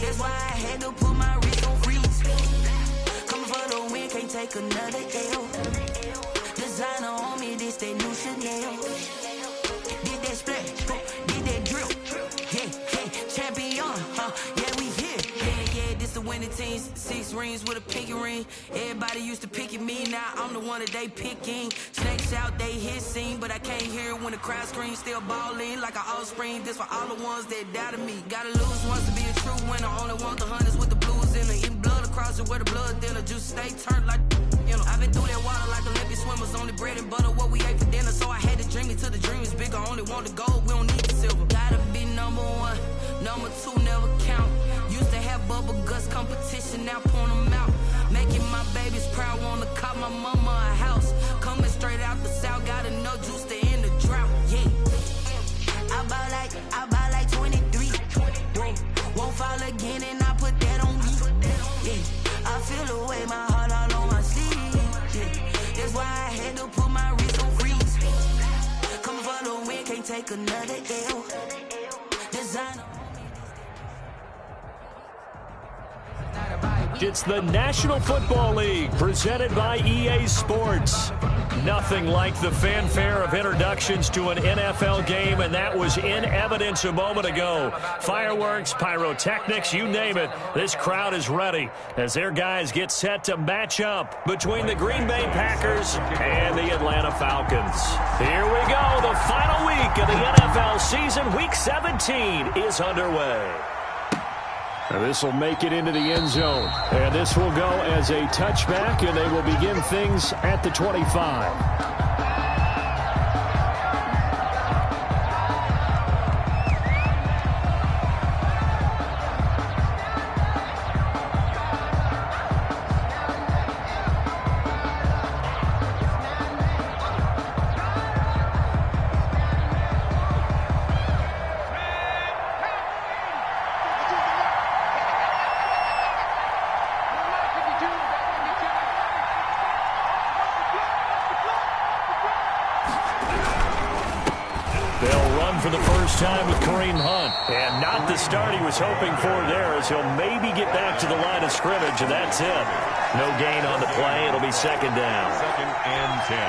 That's why I had to put my wrist on freeze. Coming for the win, can't take another L. Designer on me, this that new Chanel. Did that splash, did that drill. Yeah, champion, yeah, we here. Yeah, this the winning team. 6 rings with a pinky ring. Everybody used to pick at me, now I'm the one that they picking. Snakes out, they hit scene, but I can't hear it when the crowd screams. Still ballin' like an offspring. This for all the ones that doubted me. Gotta lose once to be a true winner. Only want the hunters with the blues in it. Eating blood across it where the blood dinner. Juice stay turned like, you know. I've been through that water like Olympic swimmers. Only bread and butter what we ate for dinner. So I had to dream it till the dream is bigger. Only want the gold, we don't need the silver. Gotta be number 1, number 2 never count. Used to have bubble guts competition, now point them out. Making my babies proud, wanna cop my mama a house. Coming straight out the south, got enough juice to end the drought. Yeah, I buy like 23. Won't fall again, and I put that on me. Yeah, I feel the way, my heart all on my sleeve. Yeah, that's why I had to put my wrist on freeze. Coming for the win, can't take another L. Designer. It's the National Football League presented by EA Sports. Nothing like the fanfare of introductions to an NFL game, and that was in evidence a moment ago. Fireworks, pyrotechnics, you name it. This crowd is ready as their guys get set to match up between the Green Bay Packers and the Atlanta Falcons. Here we go. The final week of the NFL season. Week 17 is underway. And this will make it into the end zone. And this will go as a touchback, and they will begin things at the 25. Time with Kareem Hunt, and not the start he was hoping for there, as he'll maybe get back to the line of scrimmage, and that's it. No gain on the play. It'll be second down. 2nd and 10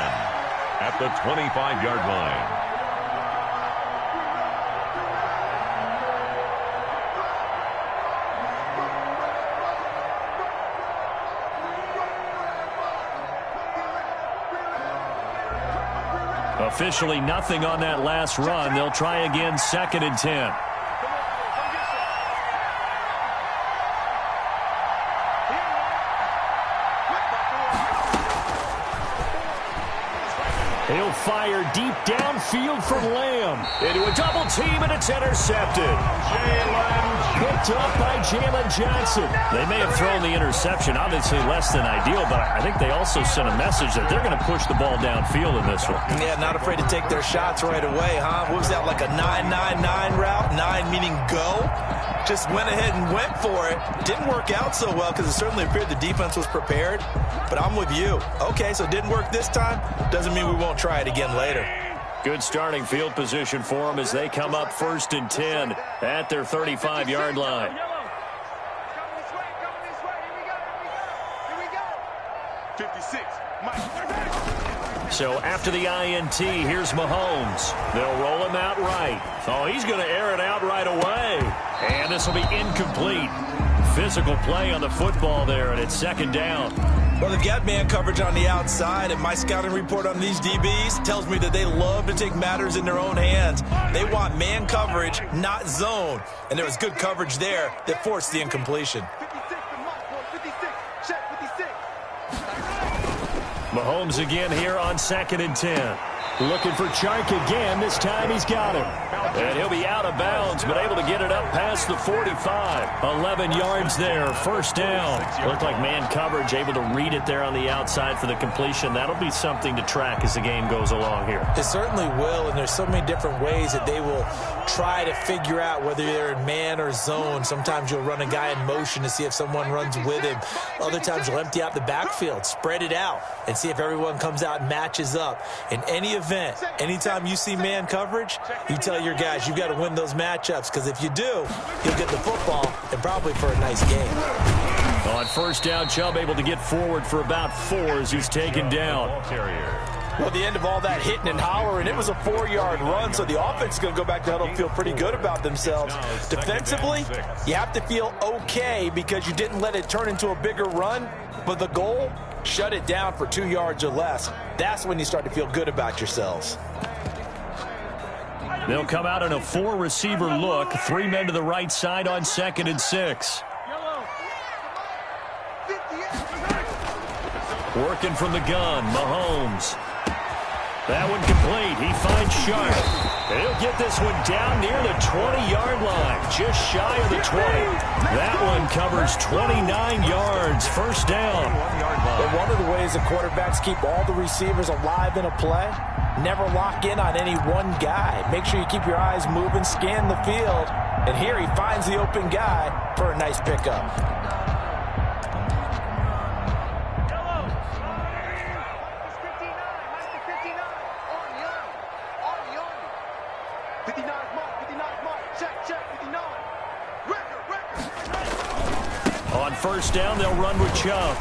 at the 25-yard line. Officially nothing on that last run. They'll try again, 2nd and 10. He'll fire deep downfield for Lamb. Into a double team, and it's intercepted. Picked up by Jalen Johnson. They may have thrown the interception, obviously less than ideal, but I think they also sent a message that they're going to push the ball downfield in this one. Yeah, not afraid to take their shots right away, huh? What was that, like a 9-9-9 route? 9 meaning go? Just went ahead and went for it. Didn't work out so well because it certainly appeared the defense was prepared. But I'm with you. Okay, so it didn't work this time. Doesn't mean we won't try it again later. Good starting field position for them as they come up 1st and 10 at their 35-yard line. 56. So after the INT, here's Mahomes. They'll roll him out right. Oh, he's going to air it out right away. And this will be incomplete. Physical play on the football there, and it's 2nd down. Well, they've got man coverage on the outside, and my scouting report on these DBs tells me that they love to take matters in their own hands. They want man coverage, not zone. And there was good coverage there that forced the incompletion. Mahomes again here on 2nd and 10. Looking for Chark again. This time he's got him. And he'll be out of bounds, but able to get it up past the 45. 11 yards there, 1st down. Looked like man coverage, able to read it there on the outside for the completion. That'll be something to track as the game goes along here. It certainly will, and there's so many different ways that they will try to figure out whether they're in man or zone. Sometimes you'll run a guy in motion to see if someone runs with him. Other times you'll empty out the backfield, spread it out, and see if everyone comes out and matches up. In any event, anytime you see man coverage, you tell your guys you've got to win those matchups, because if you do, you'll get the football and probably for a nice game. On first down, Chubb able to get forward for about 4 as he's taken down. Well, the end of all that hitting and hollering, it was a 4-yard run, so the offense is going to go back to huddle and feel pretty good about themselves. Defensively, you have to feel okay because you didn't let it turn into a bigger run, but the goal, shut it down for 2 yards or less. That's when you start to feel good about yourselves. They'll come out in a 4-receiver look, 3 men to the right side on 2nd and 6. Working from the gun, Mahomes. That one complete. He finds Sharp. And he'll get this one down near the 20-yard line, just shy of the 20. That one covers 29 yards, first down. But one of the ways the quarterbacks keep all the receivers alive in a play, never lock in on any one guy. Make sure you keep your eyes moving, scan the field. And here he finds the open guy for a nice pickup. On first down, they'll run with Chubb.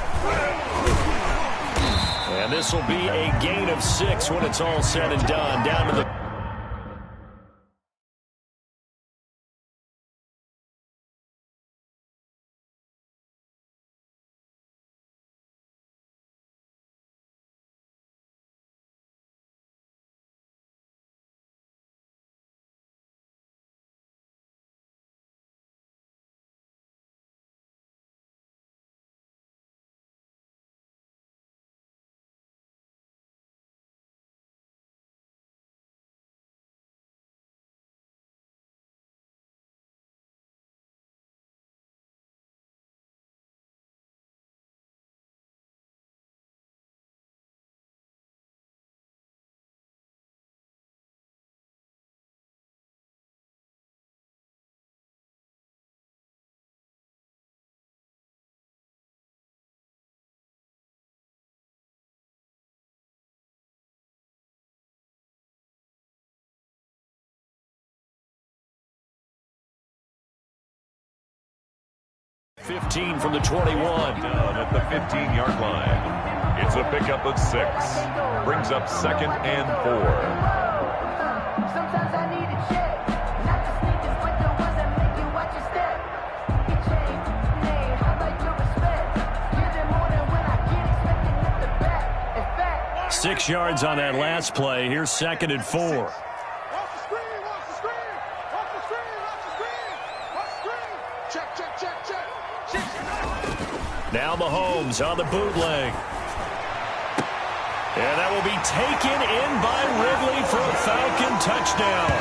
And this will be a gain of 6 when it's all said and done. Down to the 15 from the 21. Down at the 15-yard line. It's a pickup of 6. Brings up 2nd and 4. Sometimes I need a check, not the sneakers, but the ones that make you watch your step. Get chain, name, I like your respect. Give them more than when I get expecting at the back. In fact, 6 yards on that last play. Here's 2nd and 4. Now Mahomes on the bootleg. And that will be taken in by Ridley for a Falcon touchdown.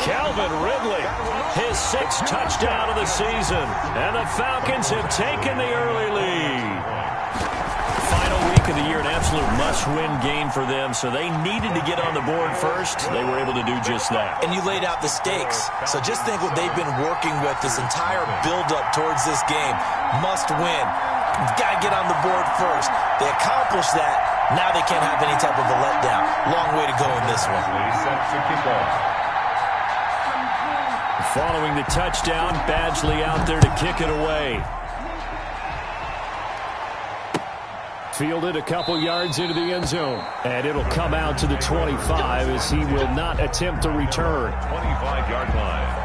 Calvin Ridley, his 6th touchdown of the season. And the Falcons have taken the early lead. Final week of the year, an absolute must-win game for them, so they needed to get on the board first. They were able to do just that. And you laid out the stakes. So just think what they've been working with this entire build-up towards this game. Must win. Got to get on the board first. They accomplished that. Now they can't have any type of a letdown. Long way to go in this one. Following the touchdown, Badgley out there to kick it away. Fielded a couple yards into the end zone. And it'll come out to the 25 as he will not attempt to return. 25-yard line.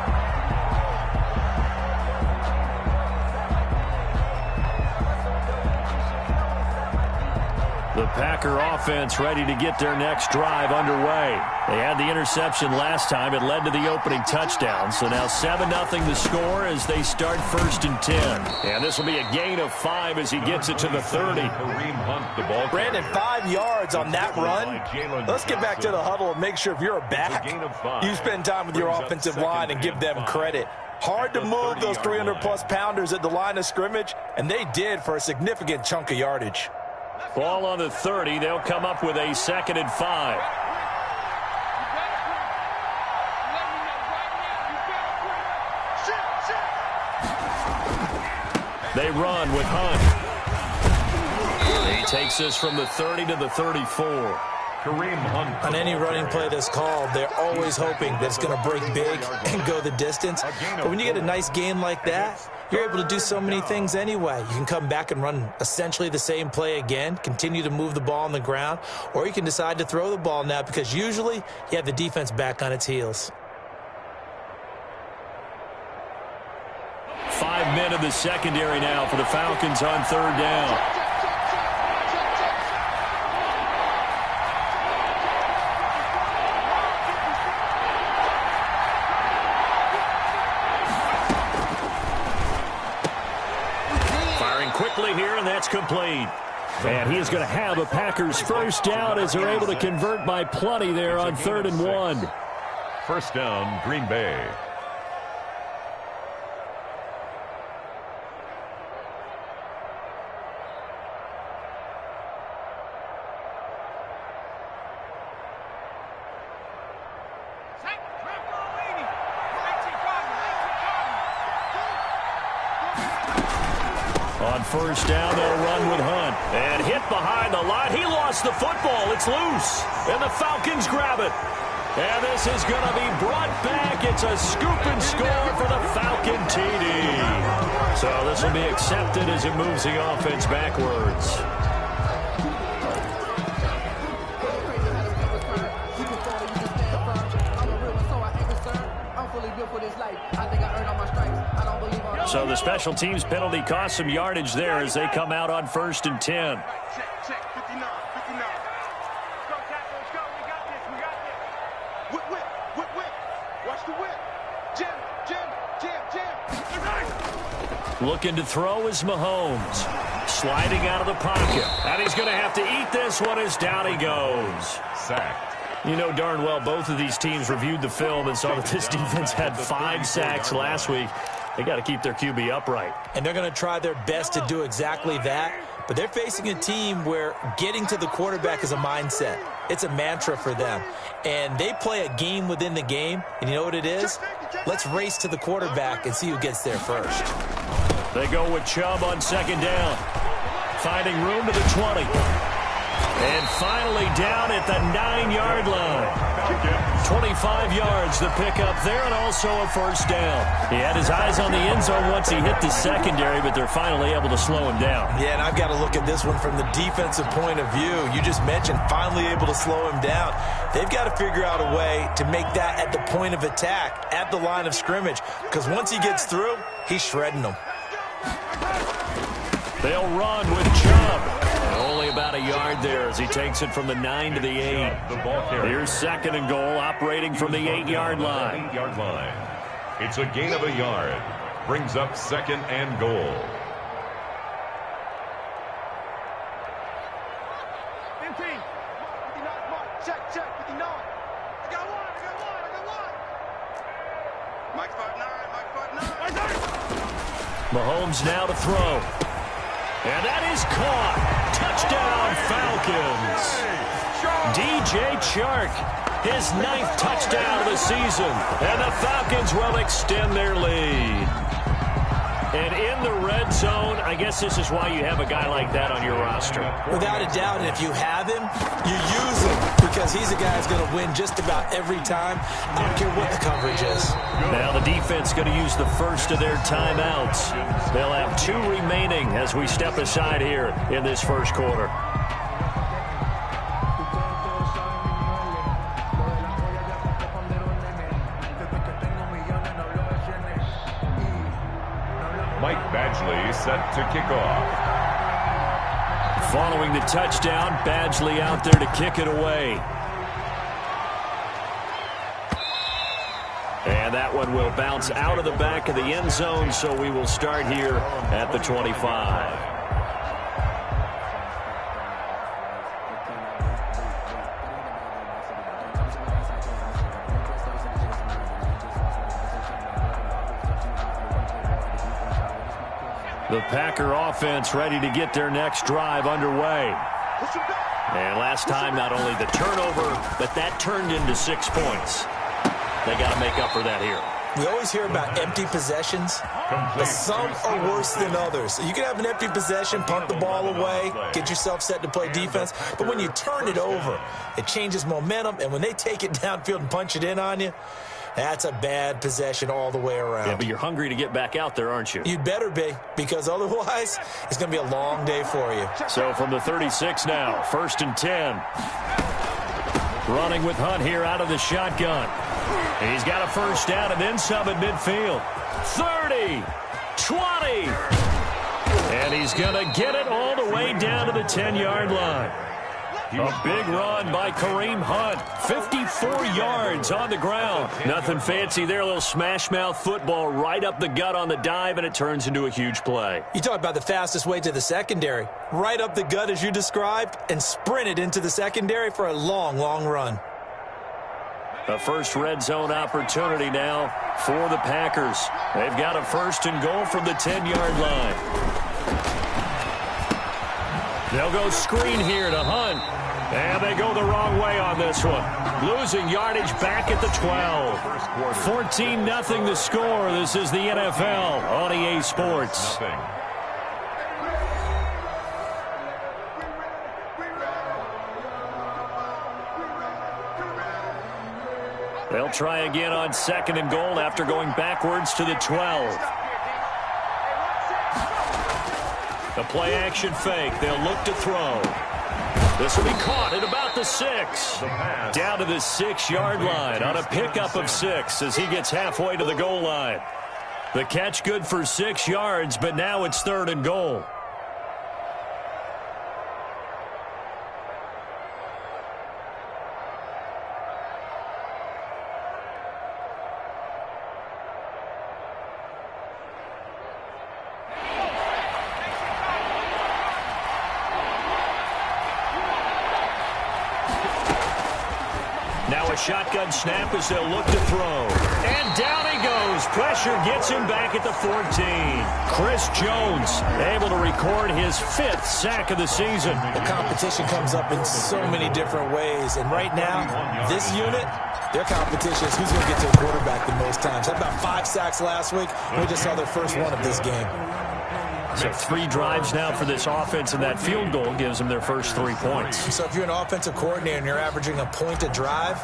The Packer offense ready to get their next drive underway. They had the interception last time. It led to the opening touchdown. So now 7-0 the score as they start 1st and 10. And this will be a gain of 5 as he gets it to the 30. Brandon, 5 yards on that run. Let's get back to the huddle and make sure if you're a back, you spend time with your offensive line and give them credit. Hard to move those 300-plus pounders at the line of scrimmage, and they did for a significant chunk of yardage. Ball on the 30. They'll come up with a 2nd and 5. They run with Hunt. He takes this from the 30 to the 34. On any running play that's called, they're always hoping that it's going to break big and go the distance. But when you get a nice gain like that, you're able to do so many things anyway. You can come back and run essentially the same play again, continue to move the ball on the ground, or you can decide to throw the ball now because usually you have the defense back on its heels. 5 men in the secondary now for the Falcons on third down. Quickly here, and that's complete. And he is going to have a Packers first down as they're able to convert by plenty there on 3rd and 1. First down, Green Bay. On first down, they'll run with Hunt. And hit behind the line. He lost the football. It's loose. And the Falcons grab it. And this is going to be brought back. It's a scoop and score for the Falcon TD. So this will be accepted as it moves the offense backwards. So the special teams penalty cost some yardage there as they come out on 1st and 10. Check, 59, 59. Let's go, Tackle, let's go. We got this, we got this. Whip, whip, whip, whip. Watch the whip. Jam, jam, jam, jam. Looking to throw is Mahomes. Sliding out of the pocket. And he's going to have to eat this one as down he goes. Sacked. You know darn well both of these teams reviewed the film and saw that this defense had 5 sacks last week. They got to keep their QB upright. And they're going to try their best to do exactly that. But they're facing a team where getting to the quarterback is a mindset. It's a mantra for them. And they play a game within the game. And you know what it is? Let's race to the quarterback and see who gets there first. They go with Chubb on 2nd down. Finding room to the 20. And finally down at the 9-yard line. 25 yards the pickup there, and also a first down. He had his eyes on the end zone once he hit the secondary, but they're finally able to slow him down. Yeah, and I've got to look at this one from the defensive point of view. You just mentioned finally able to slow him down. They've got to figure out a way to make that at the point of attack, at the line of scrimmage, because once he gets through, he's shredding them. They'll run with Chubb. Only about a yard there as he takes it from the 9 to the 8. Here's 2nd and goal, operating from the 8-yard line. It's a gain of a yard. Brings up 2nd and goal. Check, check, 59. I got one. Mike 5'9", Mike 5'9". Mahomes now to throw. And that is caught. Touchdown, Falcons. DJ Chark, his 9th touchdown of the season. And the Falcons will extend their lead. And in the red zone, I guess this is why you have a guy like that on your roster. Without a doubt, and if you have him, you use him because he's a guy who's going to win just about every time. I don't care what the coverage is. Now the defense going to use the first of their timeouts. They'll have 2 remaining as we step aside here in this first quarter. Mike Badgley set to kick off. Following the touchdown, Badgley out there to kick it away. And that one will bounce out of the back of the end zone, so we will start here at the 25. The Packer offense ready to get their next drive underway. And last time, not only the turnover, but that turned into 6 points. They got to make up for that here. We always hear about empty possessions, but some are worse than others. So you can have an empty possession, punt the ball away, get yourself set to play defense, but when you turn it over, it changes momentum, and when they take it downfield and punch it in on you, that's a bad possession all the way around. Yeah, but you're hungry to get back out there, aren't you? You'd better be, because otherwise it's going to be a long day for you. So from the 36 now, 1st and 10. Running with Hunt here out of the shotgun. He's got a first down and then some at midfield. 30, 20. And he's going to get it all the way down to the 10-yard line. A big run by Kareem Hunt. 54 yards on the ground. Nothing fancy there. A little smash-mouth football right up the gut on the dive, and it turns into a huge play. You talk about the fastest way to the secondary. Right up the gut as you described and sprinted into the secondary for a long, long run. The first red zone opportunity now for the Packers. They've got a 1st and goal from the 10-yard line. They'll go screen here to Hunt. And they go the wrong way on this one. Losing yardage back at the 12. 14-0 the score. This is the NFL on EA Sports. They'll try again on 2nd and goal after going backwards to the 12. The play-action fake. They'll look to throw. This will be caught at about the 6. Down to the 6-yard line on a pickup of 6 as he gets halfway to the goal line. The catch good for 6 yards, but now it's 3rd and goal. Shotgun snap as they'll look to throw. And down he goes. Pressure gets him back at the 14. Chris Jones able to record his 5th sack of the season. The competition comes up in so many different ways. And right now, this unit, their competition is who's going to get to the quarterback the most times. Had about 5 sacks last week. We just saw their first one of this game. So 3 drives now for this offense, and that field goal gives them their first 3 points. So if you're an offensive coordinator and you're averaging a point a drive,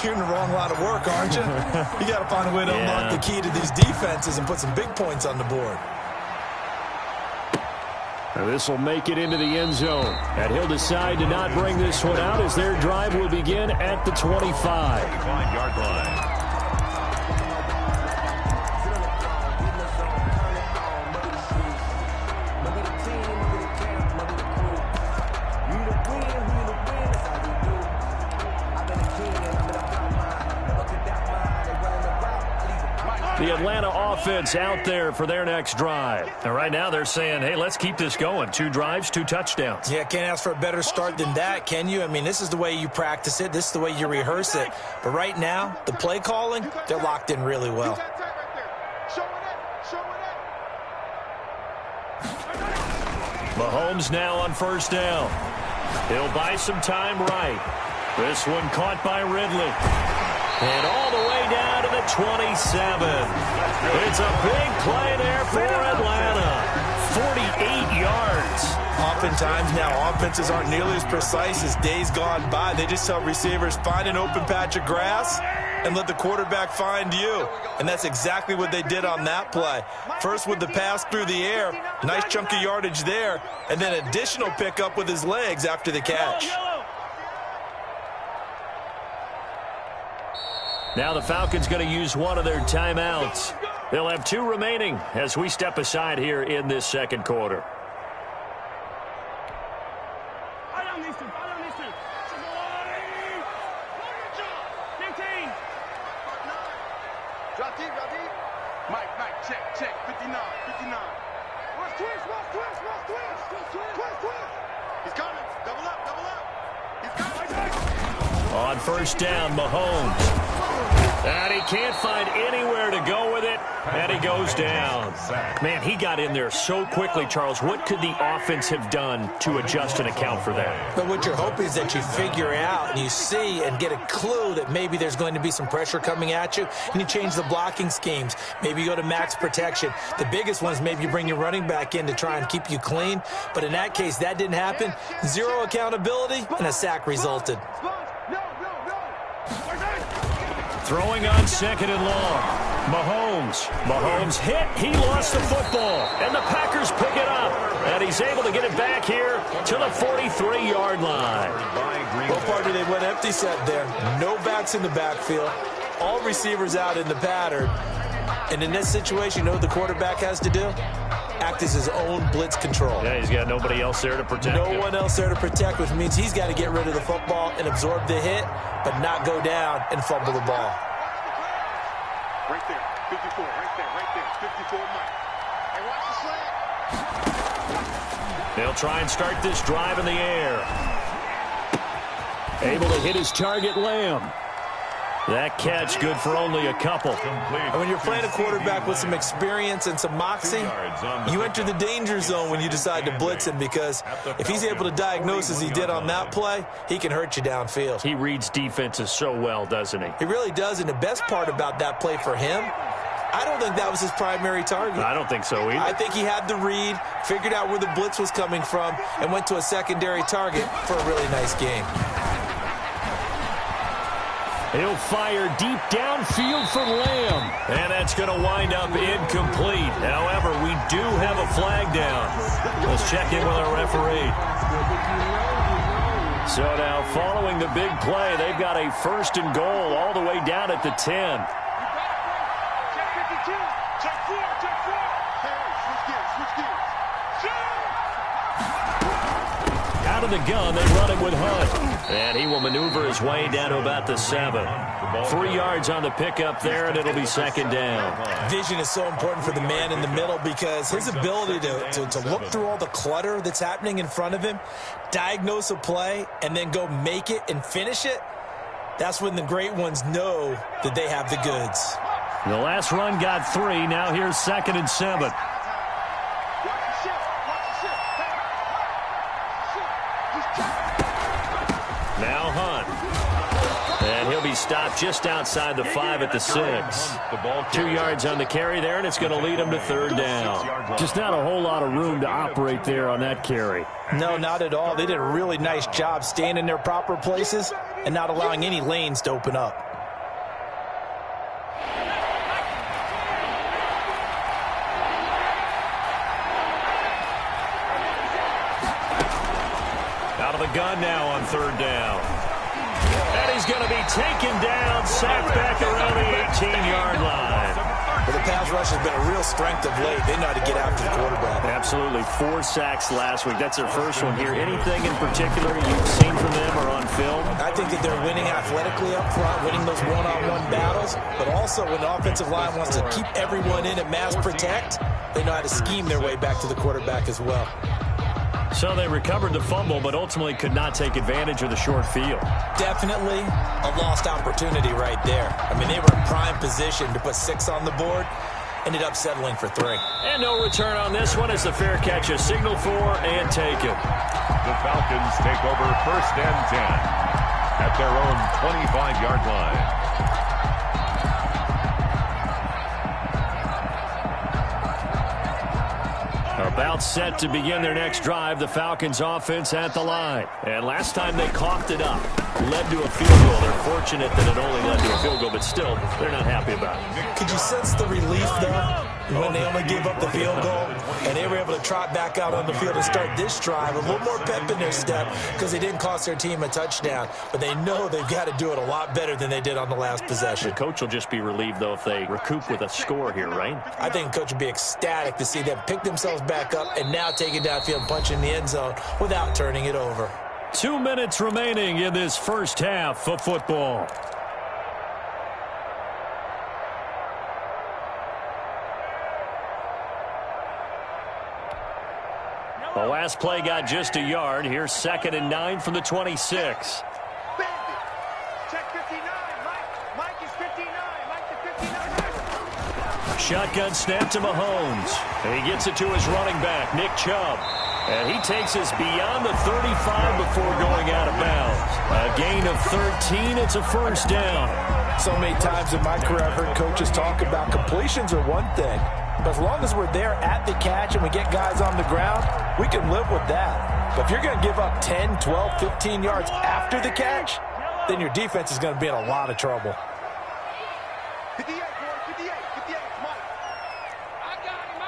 you're in the wrong line of work, aren't you? You got to find a way to unlock the key to these defenses and put some big points on the board. Now this will make it into the end zone. And he'll decide to not bring this one out as their drive will begin at the 25. 25-yard line. The Atlanta offense out there for their next drive. And right now they're saying, hey, let's keep this going. 2 drives, 2 touchdowns. Yeah, can't ask for a better start than that, can you? I mean, this is the way you practice it. This is the way you rehearse it. But right now, the play calling, they're locked in really well. Mahomes now on 1st down. He'll buy some time right. This one caught by Ridley. And all the way down to the 27. It's a big play there for Atlanta. 48 yards. Oftentimes now, offenses aren't nearly as precise as days gone by. They just tell receivers, find an open patch of grass and let the quarterback find you. And that's exactly what they did on that play. First with the pass through the air, nice chunk of yardage there, and then additional pickup with his legs after the catch. Now the Falcons going to use one of their timeouts. They'll have 2 remaining as we step aside here in this 2nd quarter. Mike, check, 59. Watch twist. He's coming, double up. He's coming. On 1st down, Mahomes. And he can't find anywhere to go with it, and he goes down. Man, he got in there so quickly, Charles. What could the offense have done to adjust and account for that? But what you're hoping is that you figure out and you see and get a clue that maybe there's going to be some pressure coming at you, and you change the blocking schemes. Maybe you go to max protection. The biggest one is maybe you bring your running back in to try and keep you clean. But in that case, that didn't happen. Zero accountability, and a sack resulted. Throwing on second and long. Mahomes hit. He lost the football. And the Packers pick it up. And he's able to get it back here to the 43-yard line. Well, partner, they went empty set there. No backs in the backfield. All receivers out in the pattern. And in this situation, you know what the quarterback has to do? Act as his own blitz control. Yeah, he's got nobody else there to protect him. No one else there to protect, which means he's got to get rid of the football and absorb the hit, but not go down and fumble the ball. Right there, 54, right there, 54 Mike. Hey, watch the slant. They'll try and start this drive in the air. Able to hit his target, Lamb. That catch good for only a couple. And when you're playing a quarterback with some experience and some moxie, you enter the danger zone when you decide to blitz him, because if he's able to diagnose as he did on that play, he can hurt you downfield. He reads defenses so well, doesn't he? He really does, and the best part about that play for him, I don't think that was his primary target. I don't think so either. I think he had the read, figured out where the blitz was coming from, and went to a secondary target for a really nice game. He'll fire deep downfield for Lamb. And that's going to wind up incomplete. However, we do have a flag down. Let's check in with our referee. So now, following the big play, they've got a 1st and goal all the way down at the 10. Check 52, check 4, check 4. Hey, switch gears. Out of the gun, they run it with Hunt. And he will maneuver his way down to about the 7. 3 yards on the pickup there, and it'll be 2nd down. Vision is so important for the man in the middle, because his ability to look through all the clutter that's happening in front of him, diagnose a play, and then go make it and finish it, that's when the great ones know that they have the goods. The last run got 3. Now here's 2nd and 7. Now Hunt. And he'll be stopped just outside the 5 at the 6. 2 yards on the carry there, and it's going to lead him to 3rd down. Just not a whole lot of room to operate there on that carry. No, not at all. They did a really nice job staying in their proper places and not allowing any lanes to open up. Out of the gun now on 3rd down. And he's going to be taken down, sacked back around the 18-yard line. Well, the pass rush has been a real strength of late. They know how to get after the quarterback. Absolutely. 4 sacks last week. That's their first one here. Anything in particular you've seen from them or on film? I think that they're winning athletically up front, winning those one-on-one battles, but also when the offensive line wants to keep everyone in and mass protect, they know how to scheme their way back to the quarterback as well. So they recovered the fumble, but ultimately could not take advantage of the short field. Definitely a lost opportunity right there. I mean, they were in prime position to put 6 on the board, ended up settling for 3. And no return on this one as the fair catch is signaled for and taken. The Falcons take over 1st and 10 at their own 25-yard line. About set to begin their next drive, the Falcons offense at the line. And last time they coughed it up, led to a field goal. They're fortunate that it only led to a field goal, but still, they're not happy about it. Could you sense the relief, though, when they only gave up the field goal and they were able to trot back out on the field and start this drive? A little more pep in their step because they didn't cost their team a touchdown, but they know they've got to do it a lot better than they did on the last possession. The coach will just be relieved, though, if they recoup with a score here, right? I think the coach would be ecstatic to see them pick themselves back up and now take it downfield and punch in the end zone without turning it over. 2 minutes remaining in this first half of football. The last play got just a yard. Here's 2nd and 9 from the 26. Bandit. Check 59. Mike is 59. shotgun snap to Mahomes. And he gets it to his running back, Nick Chubb. And he takes us beyond the 35 before going out of bounds. A gain of 13. It's a first down. So many times in my career I've heard coaches talk about completions are one thing. But as long as we're there at the catch and we get guys on the ground, we can live with that. But if you're going to give up 10, 12, 15 yards after the catch, then your defense is going to be in a lot of trouble. 58, boy, 58, 58, Mike. I got him.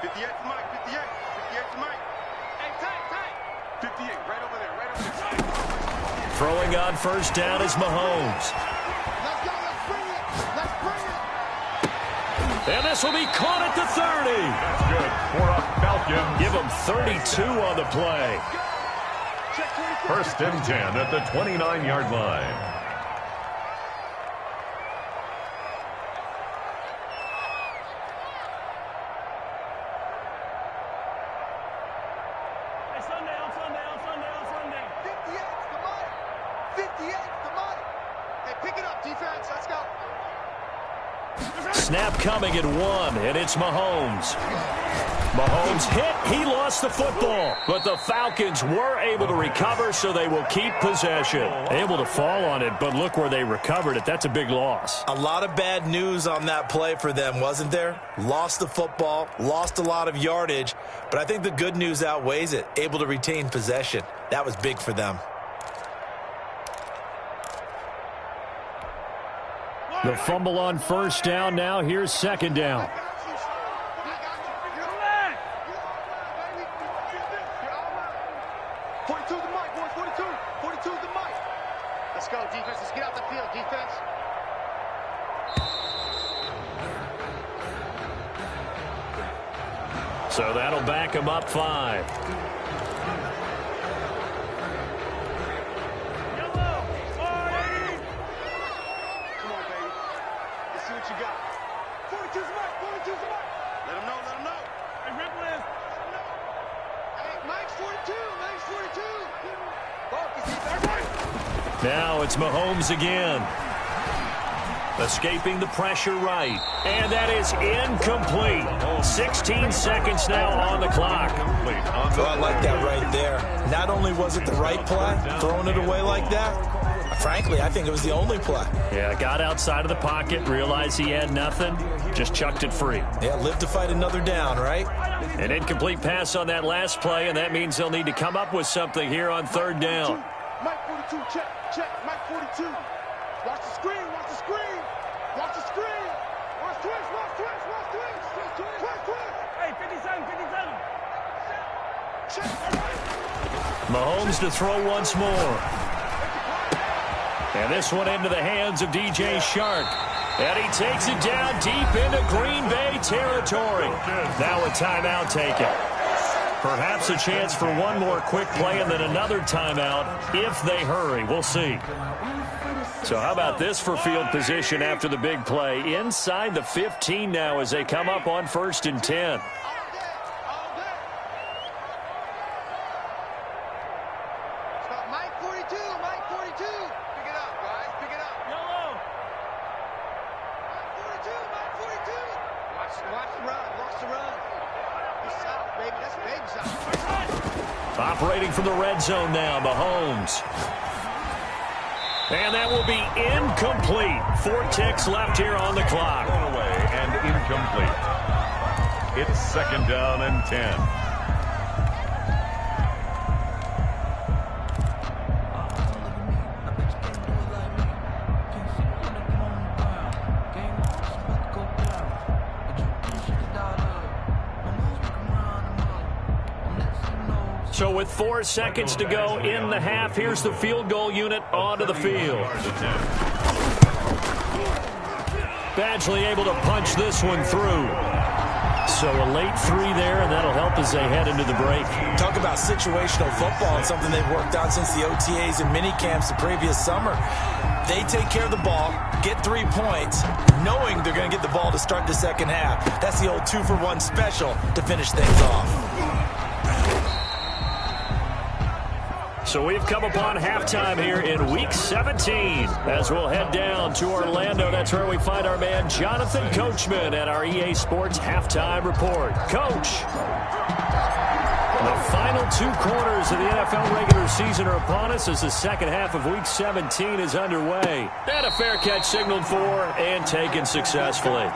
58 to Mike, 58, 58 to Mike. Hey, tight. 58, right over there, right over there. Throwing on first down is Mahomes. Let's go, let's bring it, let's bring it. And this will be caught at the 30. That's good for a Falcons. Give them 32 on the play. First and 10 at the 29-yard line. Snap coming at 1, and it's Mahomes. Mahomes hit. He lost the football. But the Falcons were able to recover, so they will keep possession. Able to fall on it, but look where they recovered it. That's a big loss. A lot of bad news on that play for them, wasn't there? Lost the football, lost a lot of yardage, but I think the good news outweighs it. Able to retain possession. That was big for them. The fumble on first down. Now here's second down. 42 is the mic, boys. 42. 42 is the mic. Let's go, defense. Let's get out the field, defense. So that'll back him up 5. Now it's Mahomes again. Escaping the pressure right. And that is incomplete. 16 seconds now on the clock. Oh, I like that right there. Not only was it the right play, throwing it away like that, frankly, I think it was the only play. Yeah, got outside of the pocket, realized he had nothing, just chucked it free. Yeah, live to fight another down, right? An incomplete pass on that last play, and that means they'll need to come up with something here on third down. Mike 42, check. Mike 42. Watch the screen, watch the screen. Watch the screen. Watch twist. Hey, 57. Check. Mahomes to throw once more. And this one into the hands of DJ Shark. And he takes it down deep into Green Bay territory. Now a timeout taken. Perhaps a chance for one more quick play and then another timeout if they hurry. We'll see. So how about this for field position after the big play? Inside the 15 now as they come up on first and 10. Mike 42. Pick it up, guys. Pick it up. Yellow. Mike 42. Watch the run. Watch the run. He's south, baby. That's big south. Operating from the red zone now, Mahomes. And that will be incomplete. 4 ticks left here on the clock. Thrown away and incomplete. It's second down and 10. So with 4 seconds to go in the half, here's the field goal unit onto the field. Badgley able to punch this one through. So a late 3 there, and that'll help as they head into the break. Talk about situational football and something they've worked on since the OTAs and mini camps the previous summer. They take care of the ball, get 3 points, knowing they're going to get the ball to start the second half. That's the old 2-for-1 special to finish things off. So we've come upon halftime here in Week 17. As we'll head down to Orlando, that's where we find our man Jonathan Coachman at our EA Sports Halftime Report. Coach, the final 2 quarters of the NFL regular season are upon us as the second half of Week 17 is underway. And a fair catch signaled for and taken successfully.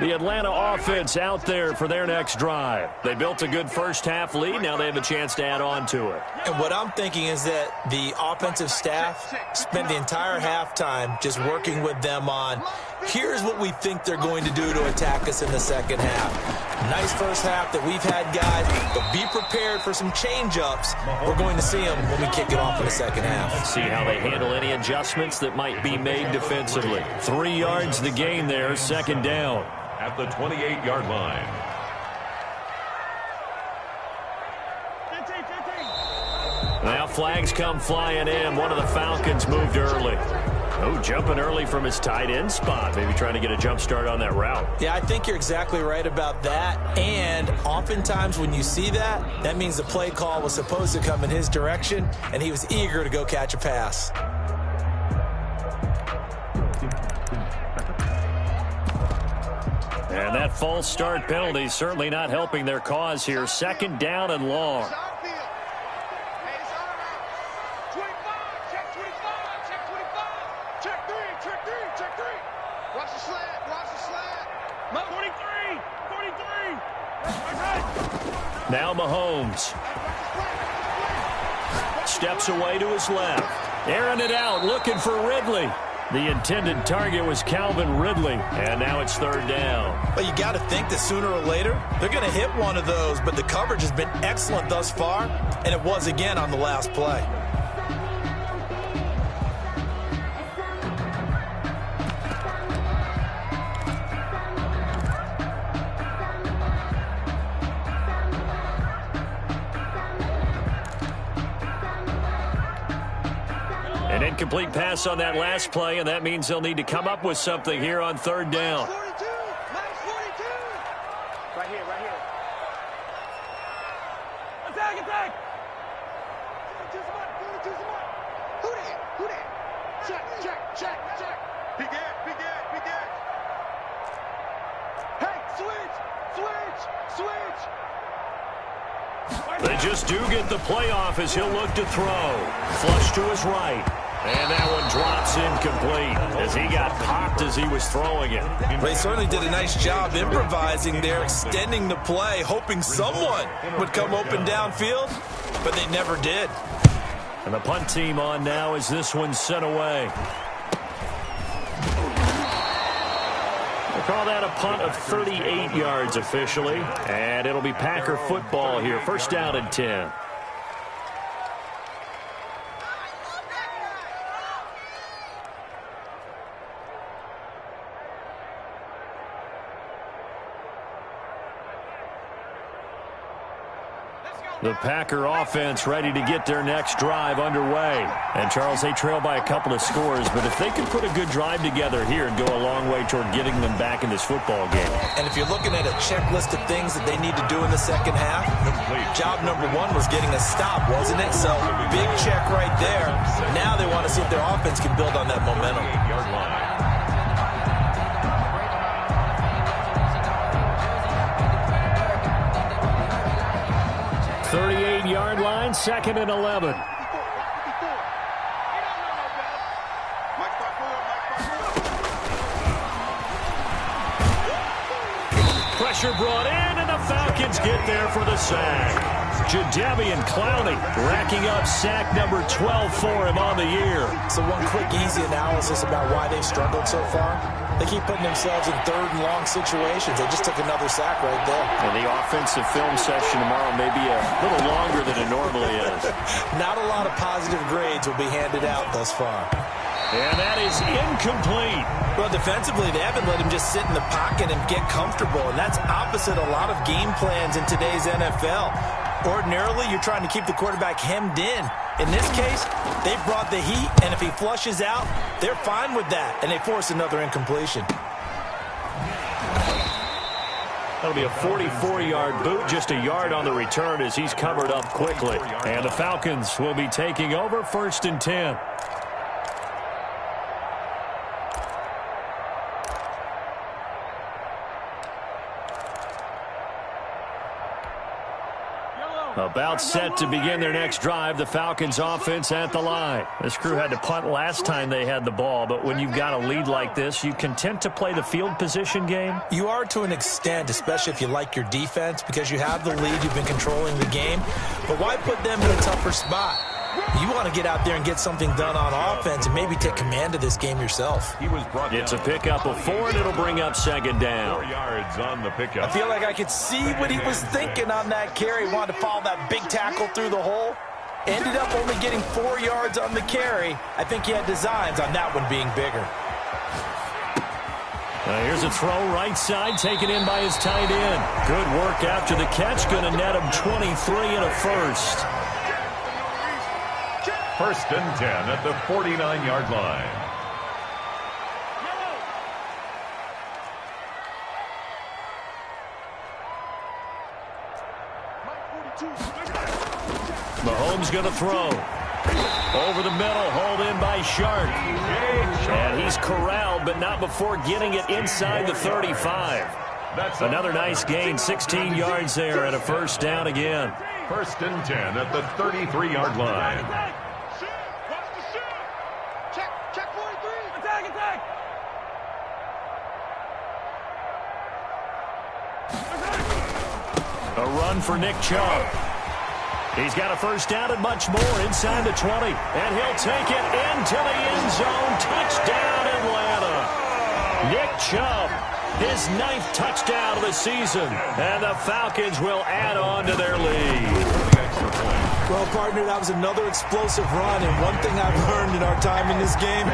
The Atlanta offense out there for their next drive. They built a good first-half lead. Now they have a chance to add on to it. And what I'm thinking is that the offensive staff spent the entire halftime just working with them on, here's what we think they're going to do to attack us in the second half. Nice first half that we've had, guys, but be prepared for some change-ups. We're going to see them when we kick it off in the second half. Let's see how they handle any adjustments that might be made defensively. 3 yards the gain there, second down. At the 28-yard line. Now flags come flying in. One of the Falcons moved early. Oh, jumping early from his tight end spot. Maybe trying to get a jump start on that route. Yeah, I think you're exactly right about that. And oftentimes when you see that, that means the play call was supposed to come in his direction, and he was eager to go catch a pass. And that false start penalty certainly not helping their cause here. Second down and long. Now Mahomes steps away to his left. Airing it out, looking for Ridley. The intended target was Calvin Ridley, and now it's third down. Well, you got to think that sooner or later, they're going to hit one of those, but the coverage has been excellent thus far, and it was again on the last play. An incomplete pass on that last play, and that means they'll need to come up with something here on third down. Right here. Attack! Who that? Check. Big Ed. Hey, switch! They just do get the playoff as he'll look to throw. Flush to his right. And that one drops incomplete as he got popped as he was throwing it. They certainly did a nice job improvising there, extending the play, hoping someone would come open downfield, but they never did. And the punt team on now as this one's sent away. They call that a punt of 38 yards officially, and it'll be Packer football here. First down and 10. The Packer offense ready to get their next drive underway. And, Charles, they trail by a couple of scores, but if they can put a good drive together here and go a long way toward getting them back in this football game. And if you're looking at a checklist of things that they need to do in the second half, job number 1 was getting a stop, wasn't it? So, big check right there. Now they want to see if their offense can build on that momentum. 38-yard line, second and 11. Pressure brought in, and the Falcons get there for the sack. Jadeveon Clowney racking up sack number 12 for him on the year. So one quick, easy analysis about why they've struggled so far. They keep putting themselves in third and long situations. They just took another sack right there. And the offensive film session tomorrow may be a little longer than it normally is. Not a lot of positive grades will be handed out thus far. And that is incomplete. Well, defensively, they haven't let him just sit in the pocket and get comfortable, and that's opposite a lot of game plans in today's NFL. Ordinarily, you're trying to keep the quarterback hemmed in. In this case, they brought the heat, and if he flushes out, they're fine with that, and they force another incompletion. That'll be a 44-yard boot, just a yard on the return as he's covered up quickly. And the Falcons will be taking over 1st and 10. About set to begin their next drive, the Falcons offense at the line. This crew had to punt last time they had the ball, but when you've got a lead like this, you content to play the field position game? You are to an extent, especially if you like your defense, because you have the lead, you've been controlling the game. But why put them in a tougher spot? You want to get out there and get something done on offense and maybe take command of this game yourself. It's a pickup of 4, and it'll bring up 2nd down. 4 yards on the pickup. I feel like I could see what he was thinking on that carry. Wanted to follow that big tackle through the hole. Ended up only getting 4 yards on the carry. I think he had designs on that one being bigger. Here's a throw right side, taken in by his tight end. Good work after the catch. Going to net him 23 and a first. 1st and 10 at the 49-yard line. Mahomes going to throw. Over the middle, hauled in by Shark. And he's corralled, but not before getting it inside the 35. That's another nice gain, 16 yards there, and a 1st down again. 1st and 10 at the 33-yard line. A run for Nick Chubb. He's got a 1st down and much more inside the 20. And he'll take it into the end zone. Touchdown, Atlanta. Nick Chubb, his 9th touchdown of the season. And the Falcons will add on to their lead. Well, partner, that was another explosive run, and one thing I've learned in our time in this game,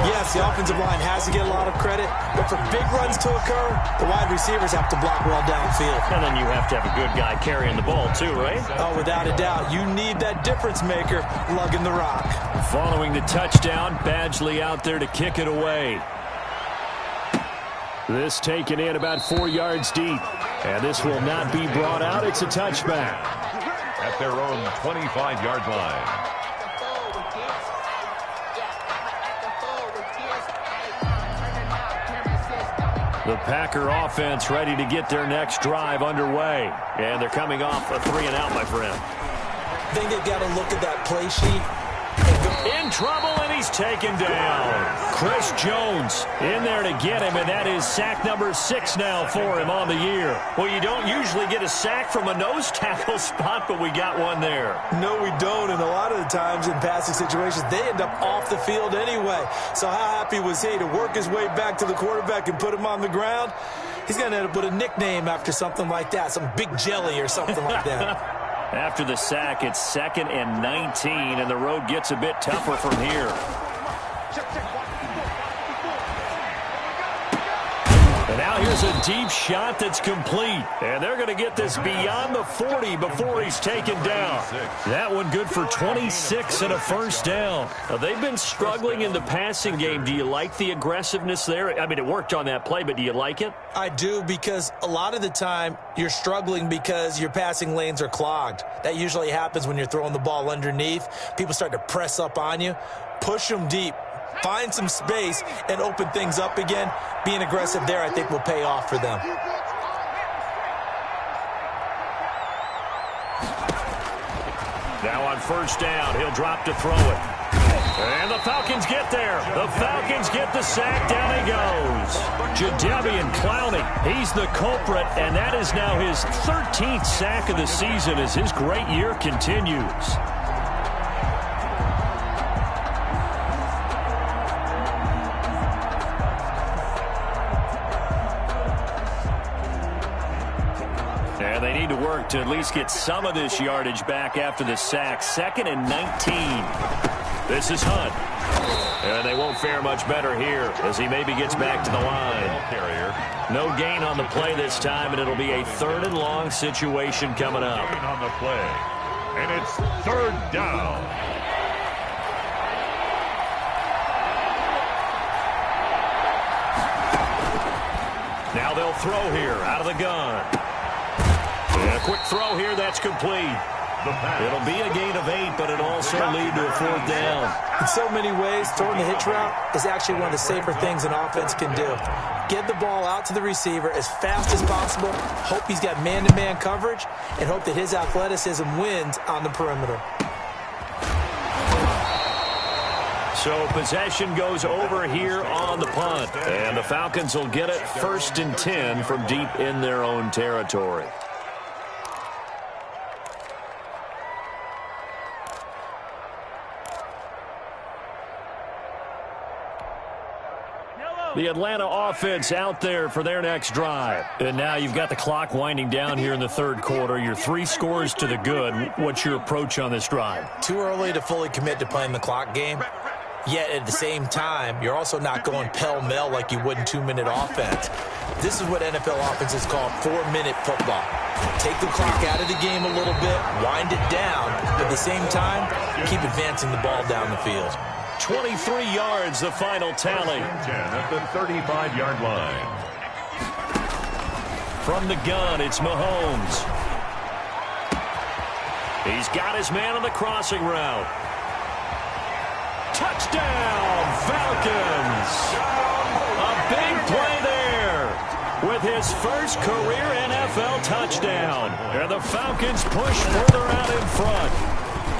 yes, the offensive line has to get a lot of credit, but for big runs to occur, the wide receivers have to block well downfield. And then you have to have a good guy carrying the ball too, right? Oh, without a doubt. You need that difference maker lugging the rock. Following the touchdown, Badgley out there to kick it away. This taken in about 4 yards deep, and this will not be brought out. It's a touchback. At their own 25-yard line. The Packer offense ready to get their next drive underway. And they're coming off a 3-and-out, my friend. I think they've got to look at that play sheet. In trouble, and he's taken down. Chris Jones in there to get him, and that is sack number 6 now for him on the year. Well, you don't usually get a sack from a nose tackle spot, but we got one there. No, we don't, and a lot of the times in passing situations, they end up off the field anyway. So how happy was he to work his way back to the quarterback and put him on the ground? He's going to end up with a nickname after something like that, some Big Jelly or something like that. After the sack, it's 2nd and 19, and the road gets a bit tougher from here. And now here's a deep shot that's complete. And they're going to get this beyond the 40 before he's taken down. That one good for 26 and a 1st down. Now, they've been struggling in the passing game. Do you like the aggressiveness there? I mean, it worked on that play, but do you like it? I do, because a lot of the time you're struggling because your passing lanes are clogged. That usually happens when you're throwing the ball underneath. People start to press up on you. Push them deep. Find some space and open things up again. Being aggressive there, I think, will pay off for them. Now on 1st down, he'll drop to throw it. And the Falcons get there. The Falcons get the sack. Down he goes. Jadeveon Clowney, he's the culprit, and that is now his 13th sack of the season as his great year continues. And they need to work to at least get some of this yardage back after the sack. 2nd and 19. This is Hunt. And they won't fare much better here as he maybe gets back to the line. No gain on the play this time, and it'll be a 3rd and long situation coming up. On the play. And it's third down. Now they'll throw here out of the gun. And a quick throw here, that's complete. It'll be a gain of 8, but it'll also lead to a fourth down. In so many ways, throwing the hitch route is actually one of the safer things an offense can do. Get the ball out to the receiver as fast as possible, hope he's got man-to-man coverage, and hope that his athleticism wins on the perimeter. So possession goes over here on the punt, and the Falcons will get it 1st and 10 from deep in their own territory. The Atlanta offense out there for their next drive. And now you've got the clock winding down here in the third quarter. You're 3 scores to the good. What's your approach on this drive? Too early to fully commit to playing the clock game. Yet at the same time, you're also not going pell-mell like you would in 2-minute offense. This is what NFL offenses call 4-minute football. Take the clock out of the game a little bit, wind it down, but at the same time, keep advancing the ball down the field. 23 yards, the final tally. 10 at the 35-yard line. From the gun, it's Mahomes. He's got his man on the crossing route. Touchdown, Falcons! A big play there with his first career NFL touchdown. And the Falcons push further out in front.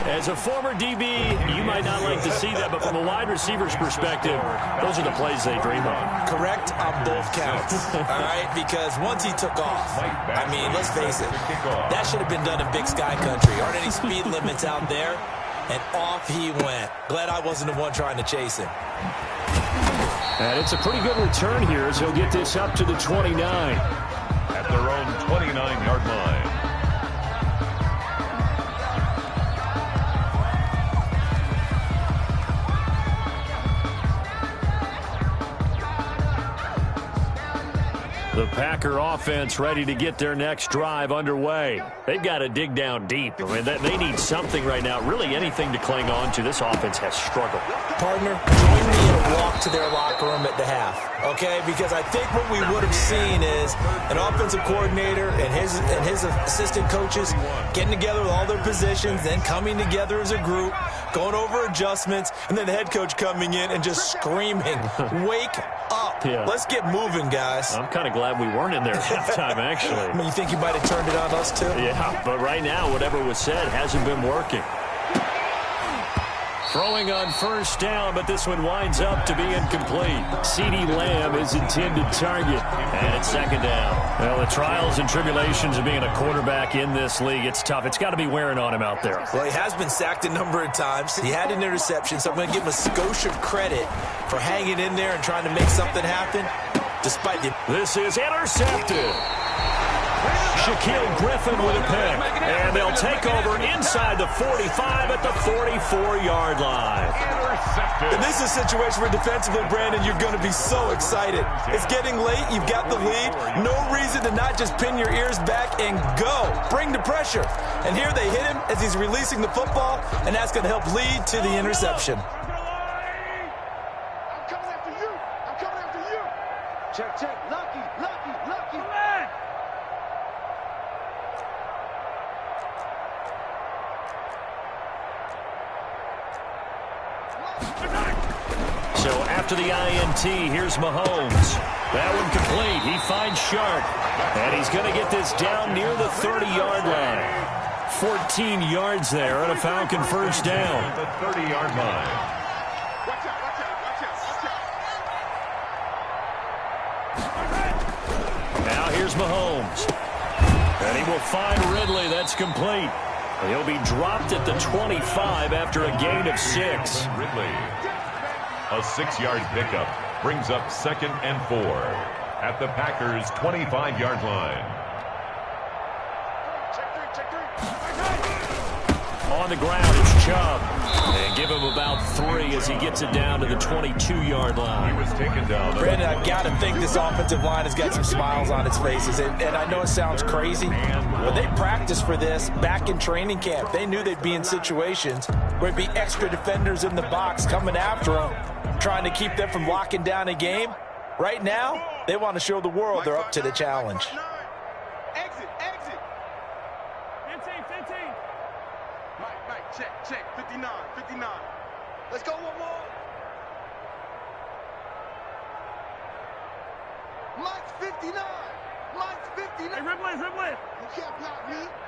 As a former DB, you might not like to see that, but from a wide receiver's perspective, those are the plays they dream of. Correct on both counts, all right? Because once he took off, I mean, let's face it, that should have been done in Big Sky Country. Aren't any speed limits out there? And off he went. Glad I wasn't the one trying to chase him. And it's a pretty good return here as he'll get this up to the 29. At their own 29-yard line. The Packer offense ready to get their next drive underway. They've got to dig down deep. I mean, they need something right now, really anything to cling on to. This offense has struggled. Partner, join me in a walk to their locker room at the half, okay? Because I think what we would have seen is an offensive coordinator and his assistant coaches getting together with all their positions, then coming together as a group, going over adjustments, and then the head coach coming in and just screaming, wake up. Yeah. Let's get moving, guys. I'm kind of glad we weren't in there at halftime, actually. I mean, you think you might have turned it on us, too? Yeah, but right now, whatever was said hasn't been working. Throwing on first down, but this one winds up to be incomplete. CeeDee Lamb is intended target, and it's second down. Well, the trials and tribulations of being a quarterback in this league, it's tough. It's got to be wearing on him out there. Well, he has been sacked a number of times. He had an interception, so I'm going to give him a skosh of credit for hanging in there and trying to make something happen, despite the... This is intercepted. Shaquille Griffin with a pick. And they'll take over inside the 45 at the 44-yard line. And this is a situation where defensively, Brandon, you're going to be so excited. It's getting late. You've got the lead. No reason to not just pin your ears back and go. Bring the pressure. And here they hit him as he's releasing the football, and that's going to help lead to the interception. I'm coming after you. I'm coming after you. Check, check. Lucky, lucky, lucky. Man. So after the INT, here's Mahomes. That one complete. He finds Sharp. And he's going to get this down near the 30-yard line. 14 yards there and a Falcon first down. The 30-yard line. Watch out, watch out, watch out, watch out. Now here's Mahomes. And he will find Ridley. That's complete. He'll be dropped at the 25 after a gain of 6. Ridley. A 6-yard pickup brings up 2nd and 4 at the Packers' 25-yard line. Check three, check three. On the ground, it's Chubb. And give him about 3 as he gets it down to the 22-yard line. He was taken down. Brandon, I've got to think this offensive line has got some smiles on its faces. And I know it sounds crazy, but they practiced for this back in training camp. They knew they'd be in situations where there'd be extra defenders in the box coming after them, trying to keep them from locking down a game. Right now, they want to show the world they're up to the challenge. Exit, exit. 15. Mike, check. 59. Let's go one more. Mike's 59. Hey, Ripley.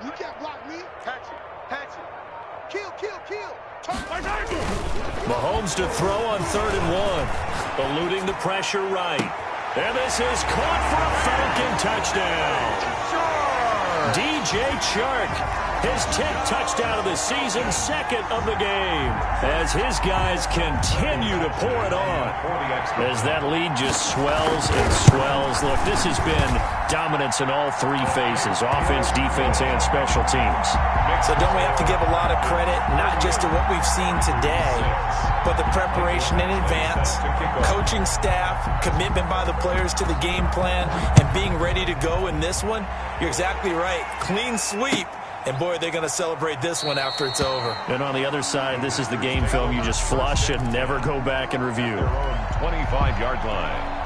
You can't block me. Hatchet. Kill. Mahomes to throw on 3rd and 1. Eluding the pressure right. And this is caught for a Falcon touchdown. DJ Chark, his 10th touchdown of the season, 2nd of the game, as his guys continue to pour it on. As that lead just swells and swells. Look, this has been dominance in all 3 phases, offense, defense, and special teams. So don't we have to give a lot of credit, not just to what we've seen today, but the preparation in advance, coaching staff, commitment by the players to the game plan, and being ready to go in this one? You're exactly right. Clean sweep. And, boy, they're going to celebrate this one after it's over. And on the other side, this is the game film you just flush and never go back and review. 25-yard line.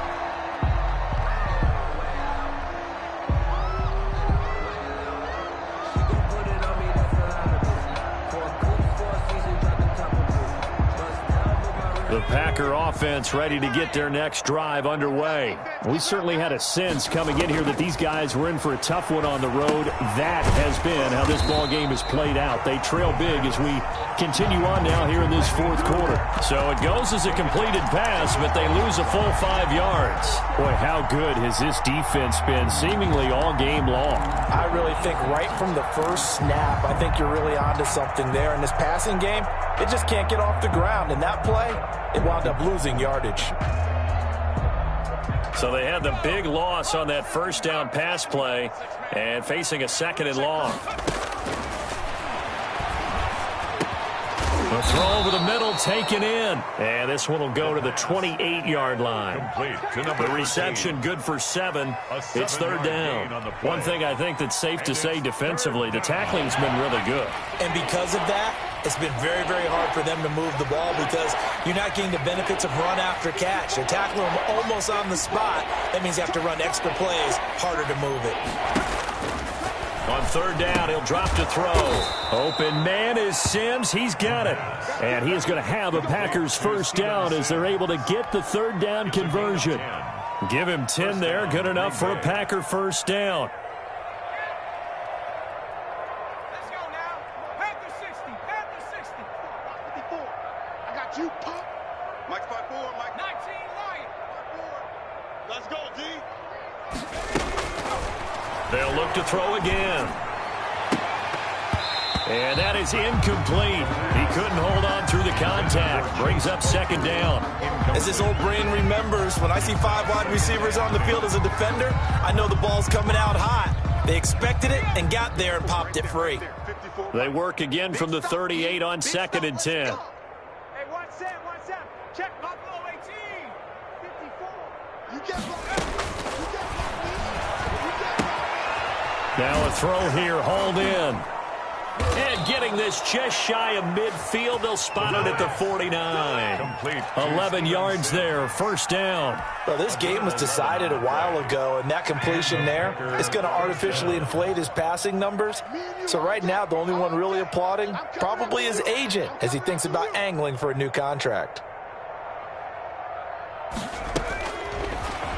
The Packer offense ready to get their next drive underway. We certainly had a sense coming in here that these guys were in for a tough one on the road. That has been how this ball game has played out. They trail big as we continue on now here in this 4th quarter. So it goes as a completed pass, but they lose a full 5 yards. Boy, how good has this defense been seemingly all game long? I really think right from the first snap, I think you're really onto something there. In this passing game, it just can't get off the ground. And that play, it wound up losing yardage. So they had the big loss on that first down pass play and facing a 2nd and long. The throw over the middle taken in. And this one will go to the 28-yard line. The reception good for 7. It's 3rd down. One thing I think that's safe to say defensively, the tackling's been really good. And because of that, it's been very, very hard for them to move the ball because you're not getting the benefits of run after catch. They're tackling them almost on the spot. That means you have to run extra plays, harder to move it. On 3rd down, he'll drop to throw. Open man is Sims. He's got it. And he is going to have a Packers first down as they're able to get the 3rd down conversion. Give him 10 there. Good enough for a Packer first down. Let's go now. Panther 60. 54. I got you, Pop. Mike's 5'4", Mike. 19, Lion. 5'4". Let's go, D. They'll look to throw again. And that is incomplete. He couldn't hold on through the contact. Brings up 2nd down. As this old brain remembers, when I see 5 wide receivers on the field as a defender, I know the ball's coming out hot. They expected it and got there and popped it free. They work again from the 38 on 2nd and 10. Hey, 1 set. Check Buffalo 18. 54. You can't block me. Now a throw here, hauled in. And getting this just shy of midfield, they'll spot it at the 49. 11 yards there, first down. Well, this game was decided a while ago, and that completion there is going to artificially inflate his passing numbers. So right now, the only one really applauding probably his agent as he thinks about angling for a new contract.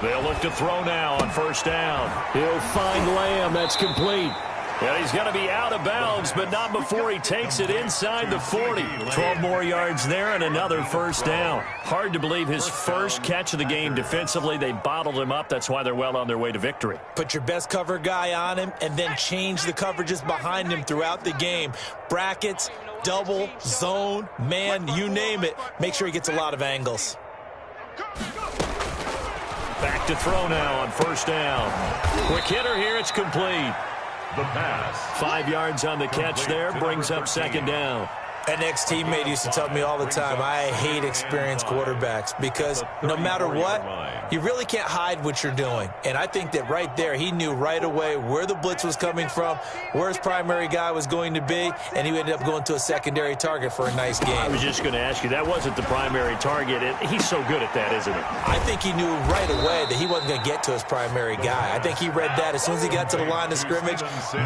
They'll look to throw now on first down. He'll find Lamb. That's complete. And he's going to be out of bounds, but not before he takes it inside the 40. 12 more yards there and another first down. Hard to believe his first catch of the game defensively. They bottled him up. That's why they're well on their way to victory. Put your best cover guy on him and then change the coverages behind him throughout the game. Brackets, double, zone, man, you name it. Make sure he gets a lot of angles. Back to throw now on first down. Quick hitter here. It's complete. The pass. 5 yards on the catch there, brings up second down. An ex-teammate used to tell me all the time, I hate experienced quarterbacks because no matter what, you really can't hide what you're doing. And I think that right there, he knew right away where the blitz was coming from, where his primary guy was going to be, and he ended up going to a secondary target for a nice game. I was just going to ask you, that wasn't the primary target. He's so good at that, isn't he? I think he knew right away that he wasn't going to get to his primary guy. I think he read that as soon as he got to the line of scrimmage,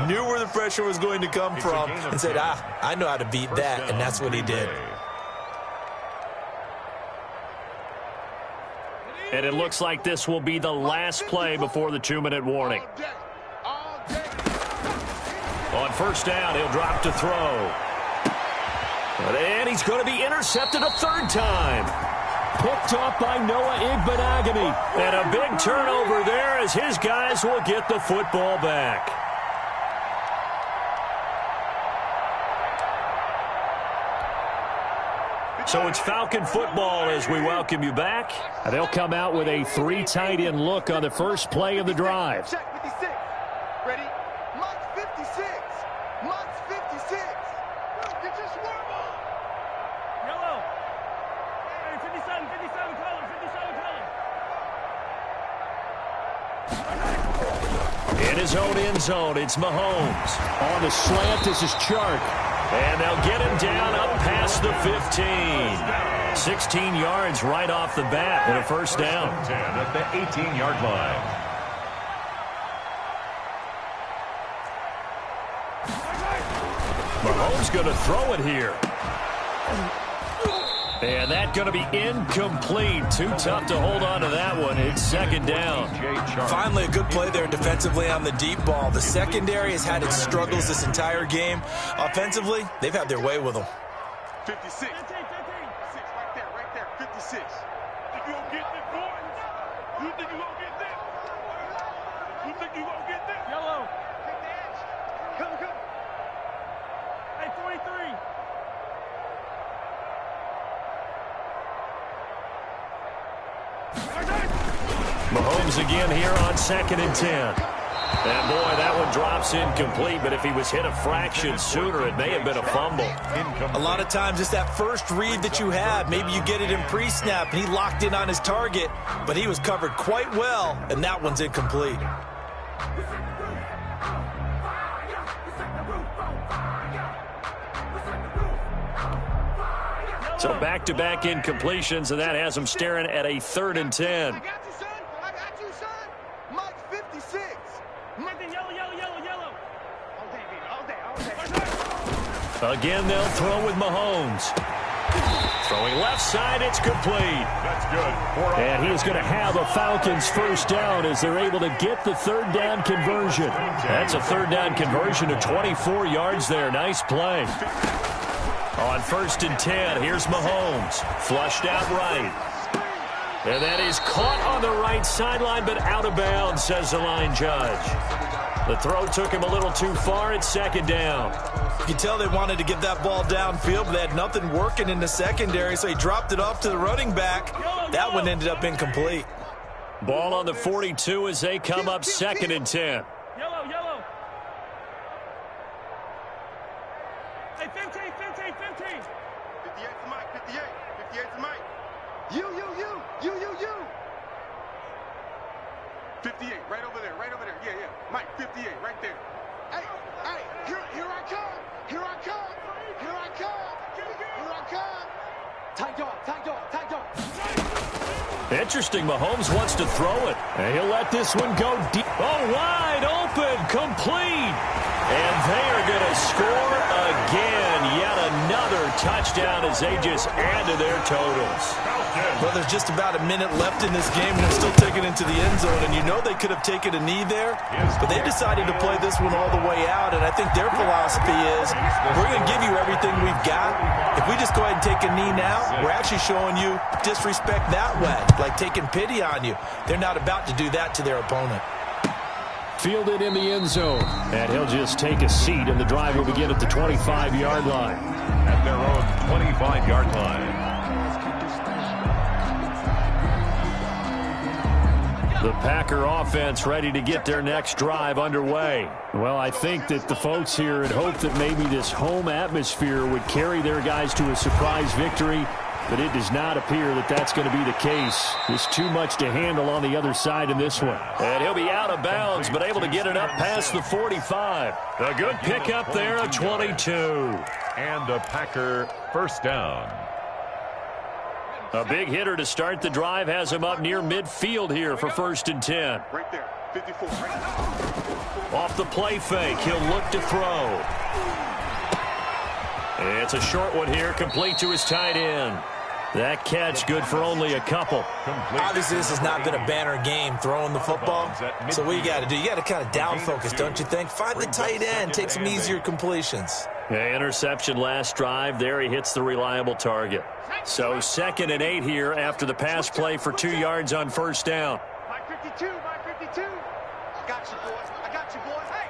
knew where the pressure was going to come from, and said, I know how to beat that. And that's what he did. And it looks like this will be the last play before the 2-minute warning. On first down, he'll drop to throw. And he's going to be intercepted a third time. Picked off by Noah Igbenogany. And a big turnover there as his guys will get the football back. So it's Falcon football as we welcome you back. They'll come out with a 3 tight end look on the first play of the drive. Check 56. Ready? Mark 56. Mark 56. Get your swarm on. Yellow. Hey, 57 color, 57 color. In his own end zone, it's Mahomes. On the slant, this is Chark. And they'll get him down up past the 15. 16 yards right off the bat and a first down. 10 at the 18-yard line. Mahomes going to throw it here. And that's going to be incomplete. Too tough to hold on to that one. It's second down. Finally, a good play there defensively on the deep ball. The secondary has had its struggles this entire game. Offensively, they've had their way with them. 56. 56. Right there. 56. Think you gonna get this, boys? You think you gonna get this? You think you gonna get this? Yellow. Take the edge. Come. Hey, 43. Mahomes again here on 2nd and 10. And boy, that one drops incomplete, but if he was hit a fraction sooner, it may have been a fumble. A lot of times, it's that first read that you have. Maybe you get it in pre-snap, and he locked in on his target, but he was covered quite well, and that one's incomplete. So back-to-back incompletions, and that has him staring at a 3rd and 10. I got you, son. Mike 56. Yellow. All day. Again, they'll throw with Mahomes. Throwing left side, it's complete. That's good. And he is going to have a Falcons first down as they're able to get the 3rd down conversion. That's a 3rd down conversion of 24 yards there. Nice play. On 1st and 10, here's Mahomes. Flushed out right. And that is caught on the right sideline, but out of bounds, says the line judge. The throw took him a little too far. It's 2nd down. You can tell they wanted to get that ball downfield, but they had nothing working in the secondary, so he dropped it off to the running back. That one ended up incomplete. Ball on the 42 as they come up 2nd and 10. Yellow. Hey, 15. 58's Mike, 58's Mike. You. 58, right over there. Yeah. Mike, 58, right there. Hey, here I come. Tight dog. Interesting. Mahomes wants to throw it. And he'll let this one go deep. Oh, wide open. Complete. And they are going to score again. Yet another touchdown as they just add to their totals. Well, there's just about a minute left in this game, and they're still taking it into the end zone. And you know they could have taken a knee there, but they decided to play this one all the way out. And I think their philosophy is, we're going to give you everything we've got. If we just go ahead and take a knee now, we're actually showing you disrespect that way, like taking pity on you. They're not about to do that to their opponent. Fielded in the end zone. And he'll just take a seat, and the drive will begin at the 25-yard line. At their own 25-yard line. The Packer offense ready to get their next drive underway. Well, I think that the folks here had hoped that maybe this home atmosphere would carry their guys to a surprise victory, but it does not appear that that's going to be the case. There's too much to handle on the other side in this one. And he'll be out of bounds, but able to get it up past the 45. A good pickup there, a 22. And a Packer first down. A big hitter to start the drive has him up near midfield here for 1st and 10. Right there, 54. Off the play fake, he'll look to throw. It's a short one here, complete to his tight end. That catch good for only a couple. Obviously, this has not been a banner game throwing the football. So what you got to do, you got to kind of down focus, don't you think? Find the tight end, take some easier completions. Yeah, interception last drive. There he hits the reliable target. So 2nd and 8 here after the pass play for 2 yards on 1st down. My 52, my 52. I got you, boys. I got you, boys. Hey.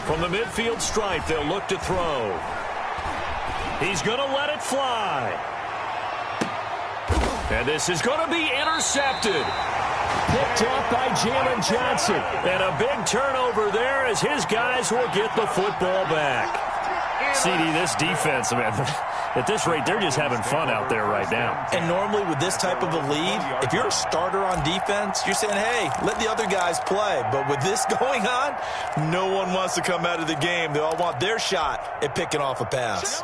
From the midfield stripe, they'll look to throw. He's going to let it fly. And this is going to be intercepted. Picked up by Jalen Johnson. And a big turnover there as his guys will get the football back. CD, this defense, man, at this rate, they're just having fun out there right now. And normally with this type of a lead, if you're a starter on defense, you're saying, hey, let the other guys play. But with this going on, no one wants to come out of the game. They all want their shot at picking off a pass.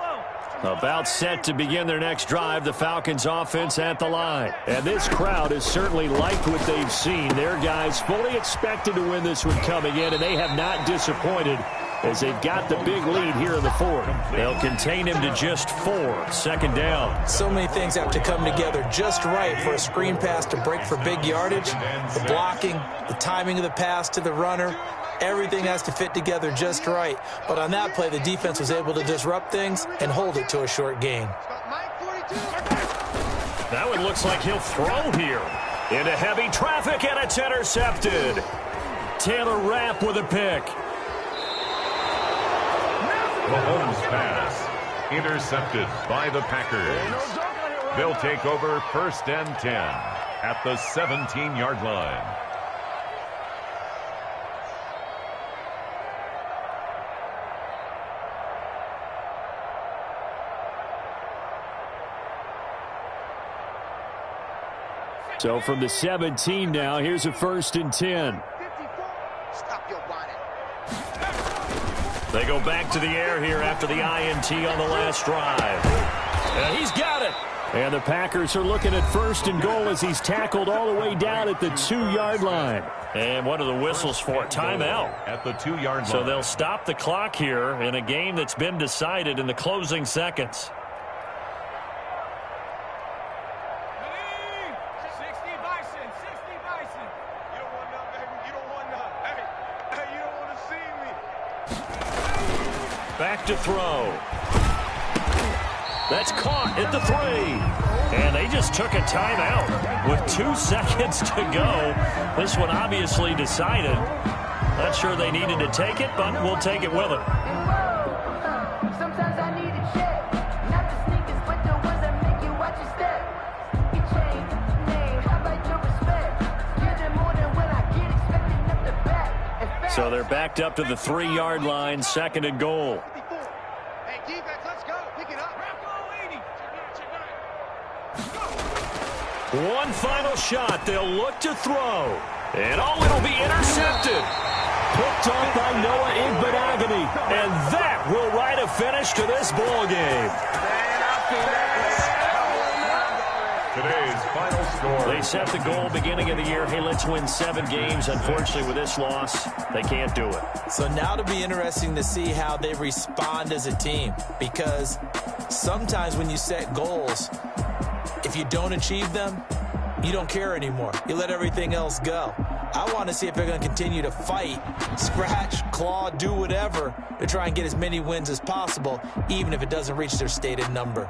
About set to begin their next drive, the Falcons offense at the line. And this crowd has certainly liked what they've seen. Their guys fully expected to win this one coming in, and they have not disappointed as they've got the big lead here in the 4th. They'll contain him to just 4. 2nd down. So many things have to come together just right for a screen pass to break for big yardage. The blocking, the timing of the pass to the runner, everything has to fit together just right. But on that play, the defense was able to disrupt things and hold it to a short gain. That one looks like he'll throw here. Into heavy traffic, and it's intercepted. Taylor Rapp with a pick. Mahomes' pass intercepted by the Packers. They'll take over 1st and 10 at the 17-yard line. So from the 17 now, here's a 1st and 10. Stop your whining. They go back to the air here after the INT on the last drive. And he's got it. And the Packers are looking at 1st and goal as he's tackled all the way down at the 2-yard line. And what are the whistles for? Timeout. At the 2-yard line. So they'll stop the clock here in a game that's been decided in the closing seconds. Back to throw. That's caught at the 3. And they just took a timeout with 2 seconds to go. This one obviously decided. Not sure they needed to take it, but we'll take it with them. So they're backed up to the 3-yard line, 2nd and goal. Hey, defense, let's go. Pick it up. One final shot. They'll look to throw. And it'll be intercepted. Picked off by Noah Igbenogany. And that will write a finish to this ball game. Today's final score. They set the goal beginning of the year. Hey, let's win 7 games. Unfortunately, with this loss, they can't do it. So now it'll be interesting to see how they respond as a team. Because sometimes when you set goals, if you don't achieve them, you don't care anymore. You let everything else go. I want to see if they're going to continue to fight, scratch, claw, do whatever to try and get as many wins as possible, even if it doesn't reach their stated number.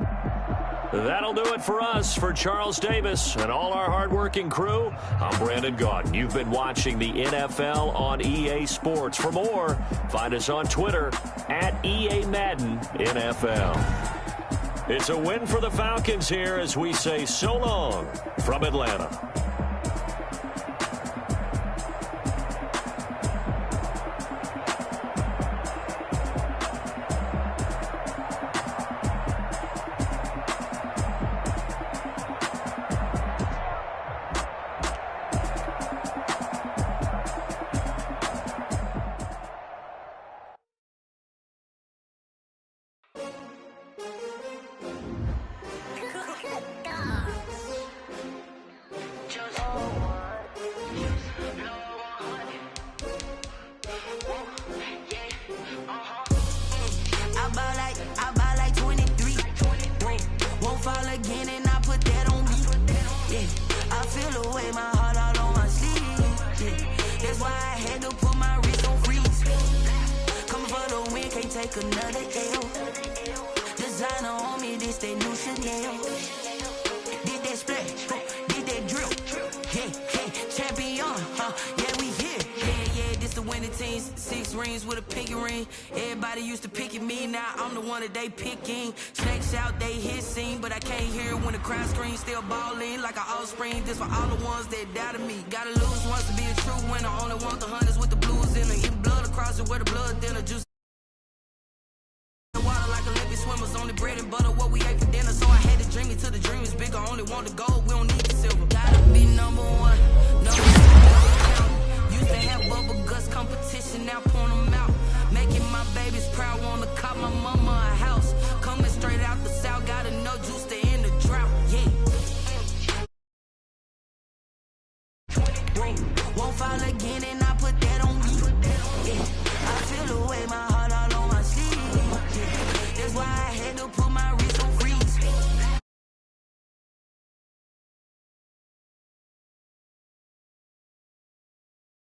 That'll do it for us. For Charles Davis and all our hardworking crew, I'm Brandon Gaudin. You've been watching the NFL on EA Sports. For more, find us on Twitter at EA Madden NFL. It's a win for the Falcons here as we say so long from Atlanta. I buy like 23. Won't fall again and I put that on me. Yeah, I feel the way, my heart all on my sleeve. Yeah, that's why I had to put my wrist on freeze. Coming for the win, can't take another L. Designer on me, this that new Chanel. Did that splash, did that drill. Yeah, champion, yeah, we here. Yeah, this the winning team. 6 rings with a pinky ring. Everybody used to pick at me, now I'm the one that they picking. Snakes out, they hit scene, but I can't hear it when the crowd screams. Still balling like an offspring. This for all the ones that doubted me. Gotta lose once to be a true winner. Only want the hunters with the blues in the blood across it where the blood then the juice.